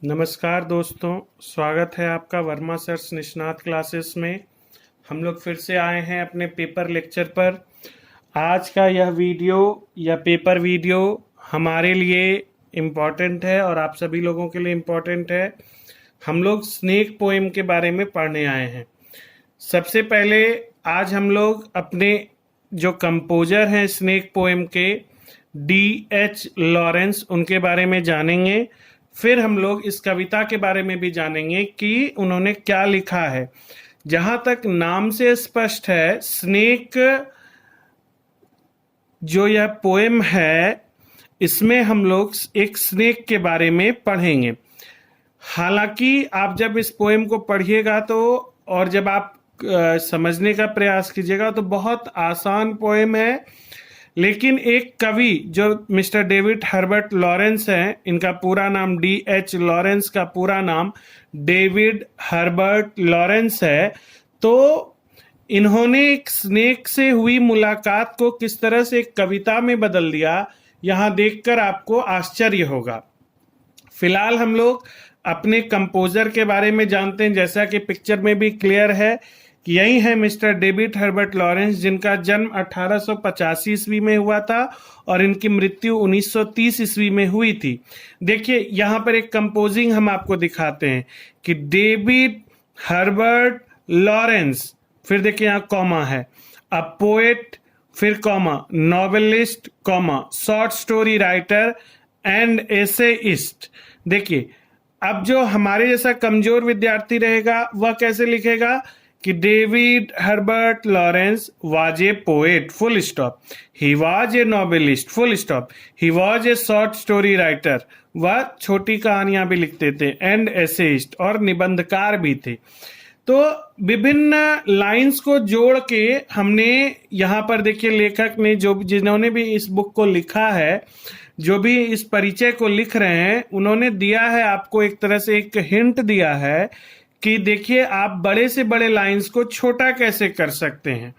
नमस्कार दोस्तों, स्वागत है आपका वर्मा सर्स निष्णात क्लासेस में। हम लोग फिर से आए हैं अपने पेपर लेक्चर पर। आज का यह वीडियो या पेपर वीडियो हमारे लिए इम्पॉर्टेंट है और आप सभी लोगों के लिए इम्पॉर्टेंट है। हम लोग स्नेक पोएम के बारे में पढ़ने आए हैं। सबसे पहले आज हम लोग अपने जो कंपोजर हैं स्नेक पोएम के, D.H. लॉरेंस, उनके बारे में जानेंगे। फिर हम लोग इस कविता के बारे में भी जानेंगे कि उन्होंने क्या लिखा है। जहां तक नाम से स्पष्ट है, स्नेक जो यह पोएम है, इसमें हम लोग एक स्नेक के बारे में पढ़ेंगे। हालांकि आप जब इस पोएम को पढ़िएगा तो और जब आप समझने का प्रयास कीजिएगा तो बहुत आसान पोएम है, लेकिन एक कवि जो मिस्टर डेविड हर्बर्ट लॉरेंस हैं, इनका पूरा नाम D.H. लॉरेंस का पूरा नाम डेविड हर्बर्ट लॉरेंस है, तो इन्होंने एक स्नेक से हुई मुलाकात को किस तरह से एक कविता में बदल दिया, यहां देखकर आपको आश्चर्य होगा। फिलहाल हम लोग अपने कंपोजर के बारे में जानते हैं। जैसा कि पिक्चर में भी क्लियर है कि यही है मिस्टर डेविड हर्बर्ट लॉरेंस, जिनका जन्म 1885 ईस्वी में हुआ था और इनकी मृत्यु 1930 ईस्वी में हुई थी। देखिए यहाँ पर एक कंपोजिंग हम आपको दिखाते हैं कि डेविड हर्बर्ट लॉरेंस, फिर देखिए यहाँ कॉमा है, अ पोएट, फिर comma, novelist, comma, short story writer and essayist. देखिए अब जो हमारे जैसा कमजोर विद्यार्थी रहेगा वह कैसे लिखेगा कि David Herbert Lawrence was a poet, full stop, he was a novelist, full stop, he was a short story writer, वह छोटी कहानियां भी लिखते थे, एंड एसेइस्ट, और निबंधकार भी थे। तो विभिन्न लाइंस को जोड़ के हमने यहाँ पर देखिए लेखक ने जिन्होंने भी इस बुक को लिखा है, जो भी इस परिचय को लिख रहे हैं, उन्होंने दिया है आपको एक तरह से एक हिंट दिया है कि देखिए आप बड़े से बड़े लाइंस को छोटा कैसे कर सकते हैं।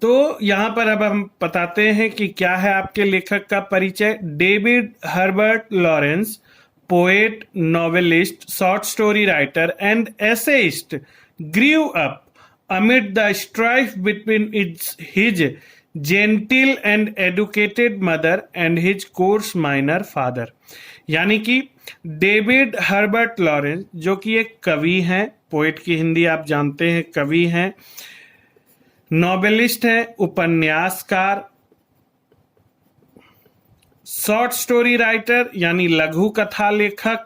तो यहां पर अब हम बताते हैं कि क्या है आपके लेखक का परिचय। David Herbert Lawrence, poet, novelist, short story writer and essayist, grew up amid the strife between his gentle and educated mother and his coarse minor father। यानी कि डेविड हर्बर्ट लॉरेंस, जो कि एक कवि हैं, पोएट की हिंदी आप जानते हैं, कवि हैं, नॉवेलिस्ट हैं, उपन्यासकार, शॉर्ट स्टोरी राइटर यानी लघु कथा लेखक,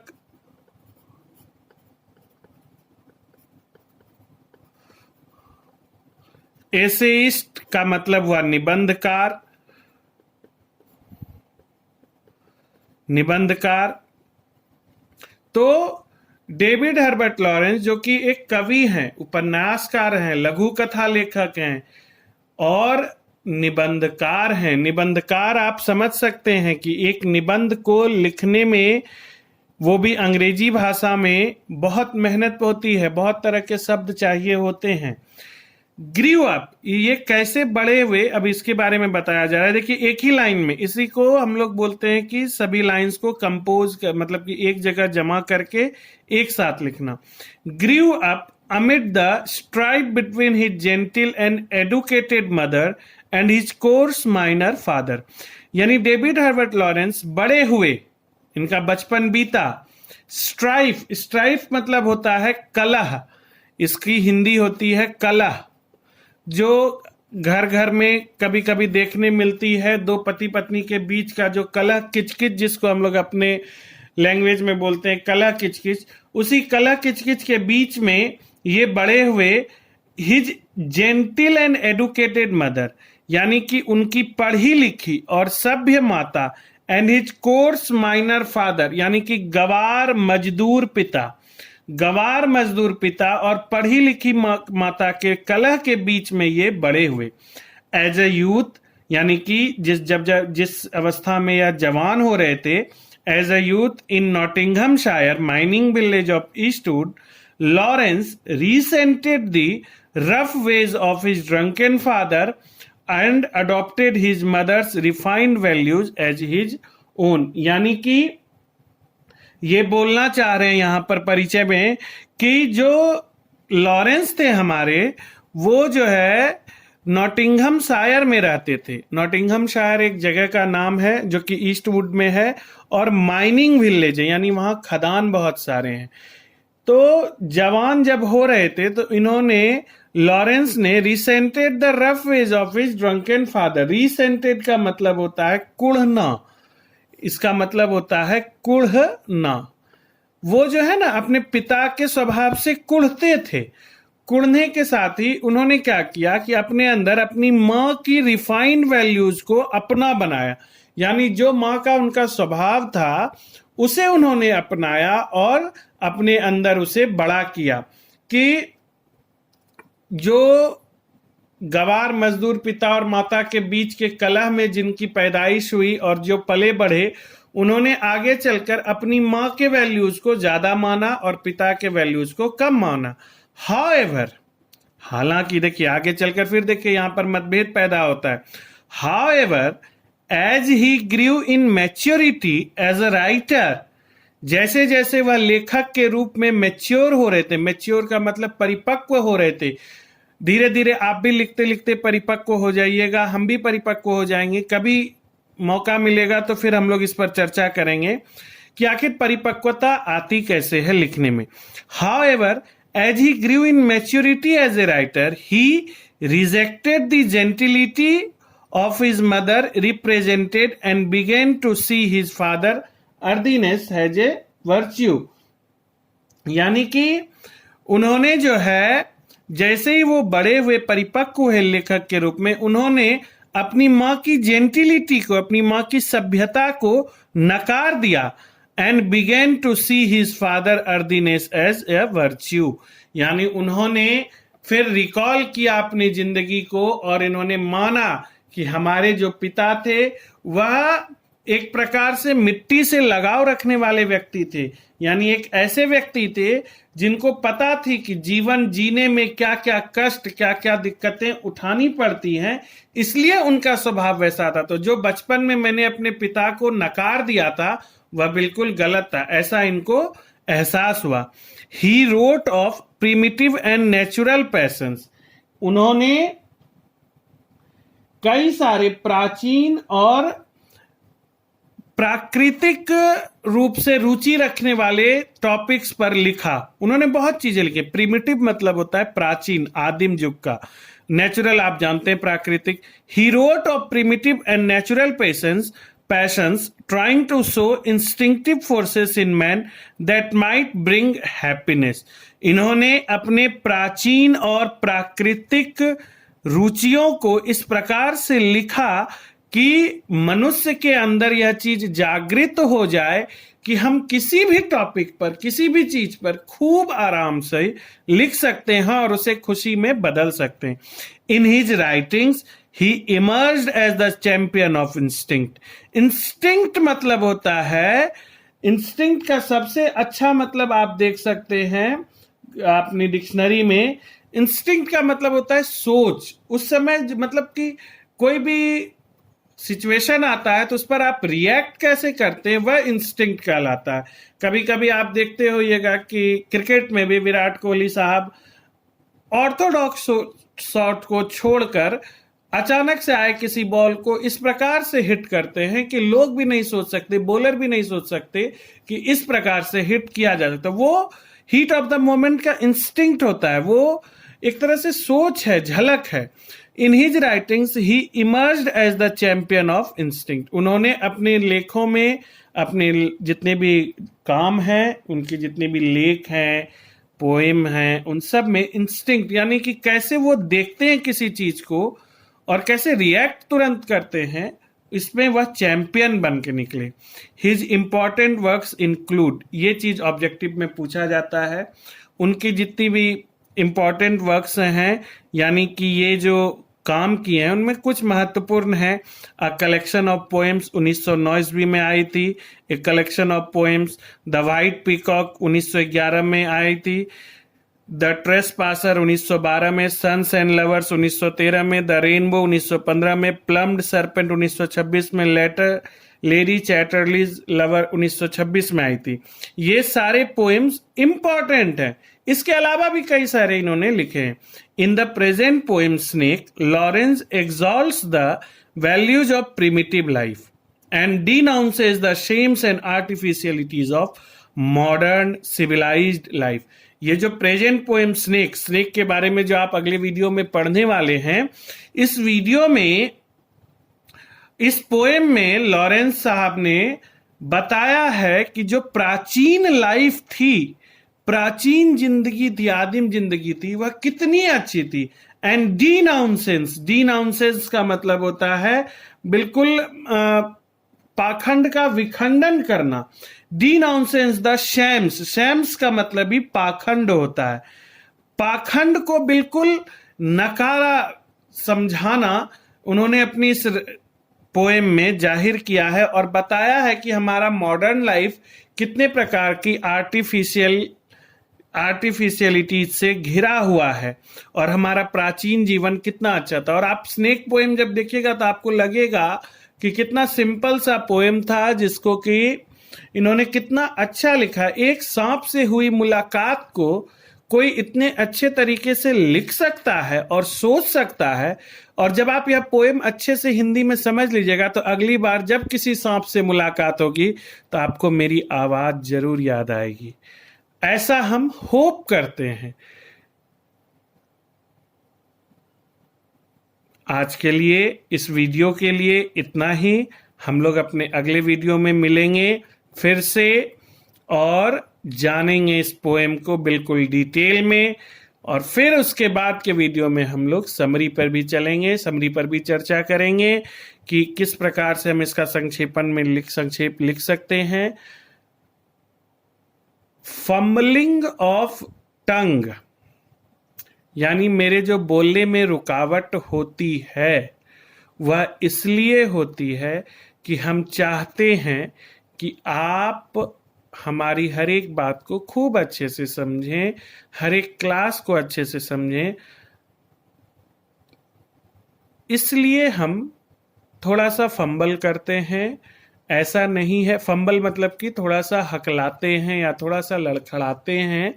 एसेइस्ट का मतलब हुआ निबंधकार, तो डेविड हर्बर्ट लॉरेंस जो कि एक कवि हैं, उपन्यासकार हैं, लघु कथा लेखक हैं और निबंधकार हैं। निबंधकार आप समझ सकते हैं कि एक निबंध को लिखने में, वो भी अंग्रेजी भाषा में, बहुत मेहनत होती है, बहुत तरह के शब्द चाहिए होते हैं। ग्रीव अप, ये कैसे बड़े हुए, अब इसके बारे में बताया जा रहा है। देखिए एक ही लाइन में, इसी को हम लोग बोलते हैं कि सभी लाइंस को कंपोज मतलब कि एक जगह जमा करके एक साथ लिखना। Grew up amid the strife between his gentle and educated mother and his coarse minor father। यानी डेविड हर्बर्ट लॉरेंस बड़े हुए, इनका बचपन बीता। स्ट्राइफ मतलब होता है कलह, इसकी हिंदी होती है कलह, जो घर घर में कभी कभी देखने मिलती है, दो पति पत्नी के बीच का जो कलह किचकिच, जिसको हम लोग अपने लैंग्वेज में बोलते हैं कलह किचकिच, उसी कलह किचकिच के बीच में ये बड़े हुए। His gentle and educated mother, यानी कि उनकी पढ़ी लिखी और सभ्य माता, and his coarse miner father, यानी कि गवार मजदूर पिता, गवार मजदूर पिता और पढ़ी लिखी माता के कलह के बीच में ये बड़े हुए। एज ए यूथ, यानी कि जिस अवस्था में यह जवान हो रहे थे, as a youth in Nottinghamshire mining village of Eastwood, Lawrence resented the rough ways of his drunken father and adopted his mother's refined values as his own। यानी कि ये बोलना चाह रहे हैं यहाँ पर परिचय में कि जो लॉरेंस थे हमारे, वो जो है नॉटिंघम शायर में रहते थे। नॉटिंघम शायर एक जगह का नाम है जो कि ईस्टवुड में है, और माइनिंग विलेज है, यानी वहाँ खदान बहुत सारे हैं। तो जवान जब हो रहे थे तो इन्होंने, लॉरेंस ने resented the rough ways of his drunken father. Resented का मतलब होता है कुढ़ना, इसका मतलब होता है कुढ़ना। वो जो है ना अपने पिता के स्वभाव से कुढ़ते थे। कुढ़ने के साथ ही उन्होंने क्या किया कि अपने अंदर अपनी माँ की रिफाइंड वैल्यूज को अपना बनाया, यानी जो माँ का उनका स्वभाव था उसे उन्होंने अपनाया और अपने अंदर उसे बड़ा किया। कि जो गवार मजदूर पिता और माता के बीच के कलह में जिनकी पैदाइश हुई और जो पले बढ़े, उन्होंने आगे चलकर अपनी माँ के वैल्यूज को ज्यादा माना और पिता के वैल्यूज को कम माना। हाउएवर, हालांकि देखिए आगे चलकर फिर देखिए यहां पर मतभेद पैदा होता है। However, as he grew in maturity as a writer, जैसे जैसे वह लेखक के रूप में मैच्योर हो रहे थे, मैच्योर का मतलब परिपक्व हो रहे थे, धीरे धीरे आप भी लिखते लिखते परिपक्व हो जाइएगा, हम भी परिपक्व हो जाएंगे। कभी मौका मिलेगा तो फिर हम लोग इस पर चर्चा करेंगे कि आखिर परिपक्वता आती कैसे है लिखने में। However, as he grew in maturity as a writer, he rejected the gentility of his mother represented and began to see his father earthiness as a virtue। यानी कि उन्होंने जो है, जैसे ही वो बड़े हुए परिपक्व हुए लेखक के रूप में, उन्होंने अपनी माँ की जेंटिलिटी को, अपनी माँ की सभ्यता को नकार दिया। And began to see his father ordinariness as a virtue, यानी उन्होंने फिर रिकॉल किया अपनी जिंदगी को और इन्होंने माना कि हमारे जो पिता थे वह एक प्रकार से मिट्टी से लगाव रखने वाले व्यक्ति थे, यानी एक ऐसे व्यक्ति थे जिनको पता थी कि जीवन जीने में क्या क्या कष्ट, क्या क्या दिक्कतें उठानी पड़ती हैं, इसलिए उनका स्वभाव वैसा था। तो जो बचपन में मैंने अपने पिता को नकार दिया था वह बिल्कुल गलत था, ऐसा इनको एहसास हुआ। ही wrote of primitive and natural patience, उन्होंने कई सारे प्राचीन और प्राकृतिक रूप से रुचि रखने वाले टॉपिक्स पर लिखा। उन्होंने बहुत चीजें लिखी। प्रिमिटिव मतलब होता है प्राचीन, आदिम युग का। नेचुरल आप जानते हैं, प्राकृतिक। He wrote of primitive and natural passions trying to show instinctive forces in man that might bring happiness. इन्होंने अपने प्राचीन और प्राकृतिक रुचियों को इस प्रकार से लिखा कि मनुष्य के अंदर यह चीज जागृत हो जाए कि हम किसी भी टॉपिक पर, किसी भी चीज पर खूब आराम से लिख सकते हैं और उसे खुशी में बदल सकते हैं। In his writings he emerged as the champion of instinct. Instinct मतलब होता है, इंस्टिंक्ट का सबसे अच्छा मतलब आप देख सकते हैं अपनी डिक्शनरी में। इंस्टिंक्ट का मतलब होता है सोच। उस समय मतलब कि कोई भी सिचुएशन आता है तो उस पर आप रिएक्ट कैसे करते हैं, वह इंस्टिंक्ट कहलाता है। कभी कभी आप देखते होइएगा कि क्रिकेट में भी विराट कोहली साहब ऑर्थोडॉक्स शॉट को छोड़कर अचानक से आए किसी बॉल को इस प्रकार से हिट करते हैं कि लोग भी नहीं सोच सकते, बॉलर भी नहीं सोच सकते कि इस प्रकार से हिट किया जा सकता। वो हीट ऑफ द मोमेंट का इंस्टिंक्ट होता है, वो एक तरह से सोच है, झलक है। In his writings he emerged as the champion of instinct. उन्होंने अपने लेखों में, अपने जितने भी काम हैं, उनके जितने भी लेख हैं, पोएम हैं, उन सब में इंस्टिंक्ट यानी कि कैसे वो देखते हैं किसी चीज को और कैसे रिएक्ट तुरंत करते हैं, इसमें वह चैंपियन बन के निकले। हिज इंपॉर्टेंट वर्क्स इंक्लूड, ये चीज ऑब्जेक्टिव में पूछा जाता है, उनकी जितनी भी इंपॉर्टेंट वर्क्स हैं, यानी कि ये जो काम किए हैं उनमें कुछ महत्वपूर्ण है। अ कलेक्शन ऑफ पोएम्स 1909 ईस्वी में आई थी। एक collection of poems the white peacock 1911 में आई थी। द ट्रेसपासर 1912 में, सन्स एंड लवर्स 1913 में, द रेनबो 1915 में, प्लम्ड सरपेंट 1926 में, लेडी चैटरलीज लवर 1926 में आई थी। ये सारे पोएम्स इंपॉर्टेंट हैं। इसके अलावा भी कई सारे इन्होंने लिखे हैं। In the present poem snake, Lawrence exalts the values of primitive life and denounces the shames and artificialities of modern civilized life। ये जो प्रेजेंट पोएम स्नेक, स्नेक के बारे में जो आप अगले वीडियो में पढ़ने वाले हैं, इस वीडियो में, इस पोएम में लॉरेंस साहब ने बताया है कि जो प्राचीन लाइफ थी, प्राचीन जिंदगी थी, आदिम जिंदगी थी, वह कितनी अच्छी थी। एंड डीनाउंसेंस का मतलब होता है बिल्कुल पाखंड का विखंडन करना। डीनाउंसेंस द शैम्स, शैम्स का मतलब भी पाखंड होता है। पाखंड को बिल्कुल नकारा समझाना उन्होंने अपनी इस पोएम में जाहिर किया है और बताया है कि हमारा मॉडर्न लाइफ कितने प्रकार की आर्टिफिशियलिटीज से घिरा हुआ है और हमारा प्राचीन जीवन कितना अच्छा था। और आप स्नेक पोएम जब देखिएगा तो आपको लगेगा कि कितना सिंपल सा पोएम था, जिसको कि इन्होंने कितना अच्छा लिखा। एक सांप से हुई मुलाकात को कोई इतने अच्छे तरीके से लिख सकता है और सोच सकता है। और जब आप यह पोएम अच्छे से हिंदी में समझ लीजिएगा तो अगली बार जब किसी सांप से मुलाकात होगी तो आपको मेरी आवाज जरूर याद आएगी। ऐसा हम होप करते हैं। आज के लिए, इस वीडियो के लिए इतना ही। हम लोग अपने अगले वीडियो में मिलेंगे फिर से और जानेंगे इस पोएम को बिल्कुल डिटेल में। और फिर उसके बाद के वीडियो में हम लोग समरी पर भी चलेंगे, समरी पर भी चर्चा करेंगे कि किस प्रकार से हम इसका संक्षेप लिख सकते हैं। फम्बलिंग ऑफ टंग, यानी मेरे जो बोलने में रुकावट होती है वह इसलिए होती है कि हम चाहते हैं कि आप हमारी हर एक बात को खूब अच्छे से समझें, हर एक क्लास को अच्छे से समझें। इसलिए हम थोड़ा सा फंबल करते हैं। ऐसा नहीं है, फंबल मतलब कि थोड़ा सा हकलाते हैं या थोड़ा सा लड़खड़ाते हैं।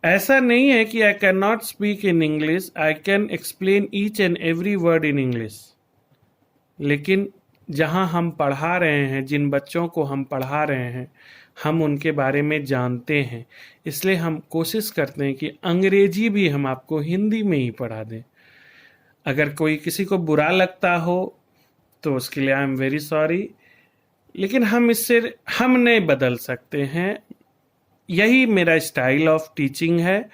ऐसा नहीं है कि I can not speak in English, I can explain each and every word in English. लेकिन जहां हम पढ़ा रहे हैं, जिन बच्चों को हम पढ़ा रहे हैं, हम उनके बारे में जानते हैं। इसलिए हम कोशिश करते हैं कि अंग्रेजी भी हम आपको हिंदी में ही पढ़ा दें। अगर कोई किसी को बुरा लगता हो तो उसके लिए आई एम वेरी सॉरी, लेकिन हम नहीं बदल सकते हैं। यही मेरा स्टाइल ऑफ टीचिंग है।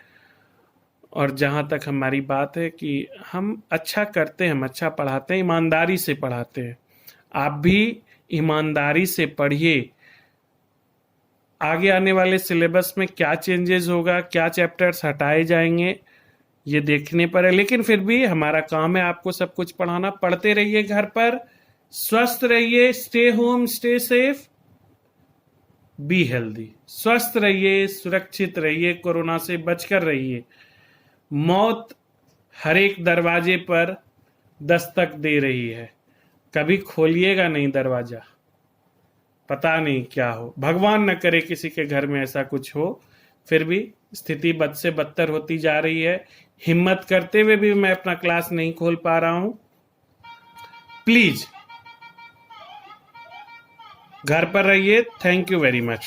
और जहाँ तक हमारी बात है कि हम अच्छा करते हैं, हम अच्छा पढ़ाते हैं, ईमानदारी से पढ़ाते हैं। आप भी ईमानदारी से पढ़िए। आगे आने वाले सिलेबस में क्या चेंजेस होगा, क्या चैप्टर्स हटाए जाएंगे, ये देखने पर है। लेकिन फिर भी हमारा काम है आपको सब कुछ पढ़ाना। पढ़ते रहिए, घर पर स्वस्थ रहिए, stay home, stay safe, be healthy. स्वस्थ रहिए, सुरक्षित रहिए, कोरोना से बचकर रहिए। मौत हर एक दरवाजे पर दस्तक दे रही है, कभी खोलिएगा नहीं दरवाजा, पता नहीं क्या हो। भगवान न करे किसी के घर में ऐसा कुछ हो। फिर भी स्थिति बद से बदतर होती जा रही है। हिम्मत करते हुए भी मैं अपना क्लास नहीं खोल पा रहा हूं। प्लीज घर पर रहिए। Thank you very much.